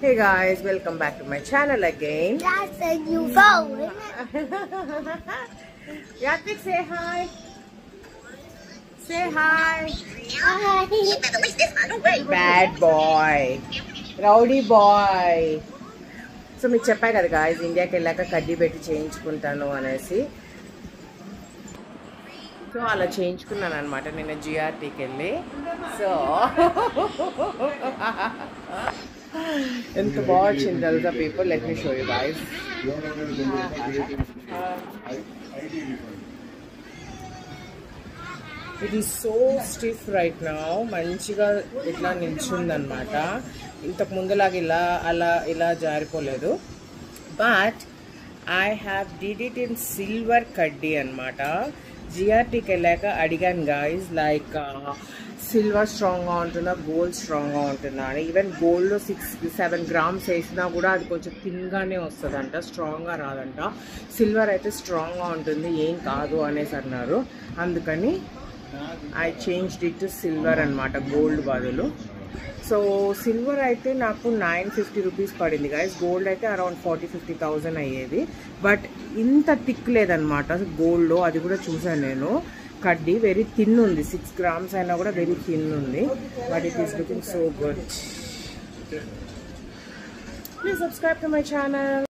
Hey guys, welcome back to my channel again. That's a new phone. Yatik, say hi. Say hi. Hi. Bad boy. Rowdy boy. So మీకు చెప్పా కదా guys, ఇండియాకి వెళ్ళాక కడ్డీ పెట్టి చేయించుకుంటాను అనేసి. సో అలా చేయించుకున్నాను అనమాట నేను జిఆర్టీకి వెళ్ళి. సో ఎంత బాగా వచ్చింది తెలుసా people. Let me show you guys. It is so stiff right now. మంచిగా ఇట్లా నిల్చుందనమాట. ఇంతకు ముందులాగా ఇలా జారిపోలేదు. But I have did it in silver కడ్డీ అనమాట. జిఆర్టీకి వెళ్ళాక అడిగాను గాయస్, లైక్ సిల్వర్ స్ట్రాంగ్గా ఉంటుందా, గోల్డ్ స్ట్రాంగ్గా ఉంటుందా అని. ఈవెన్ గోల్డ్లో 6-7 grams వేసినా కూడా అది కొంచెం థిన్గానే వస్తుందంట, స్ట్రాంగ్గా రాదంట. సిల్వర్ అయితే స్ట్రాంగ్గా ఉంటుంది, ఏం కాదు అనేసి అన్నారు. అందుకని I changed it to silver అనమాట, గోల్డ్ బదులు. సో సిల్వర్ అయితే నాకు 950 రూపీస్ పడింది గాయస్. గోల్డ్ అయితే అరౌండ్ 40-50,000 అయ్యేది. బట్ ఇంత థిక్ లేదనమాట గోల్డ్లో. అది కూడా చూసాను నేను. కడ్డీ వెరీ థిన్ ఉంది, 6 grams అయినా కూడా వెరీ థిన్ ఉంది. But it is looking so good. Please subscribe to my channel.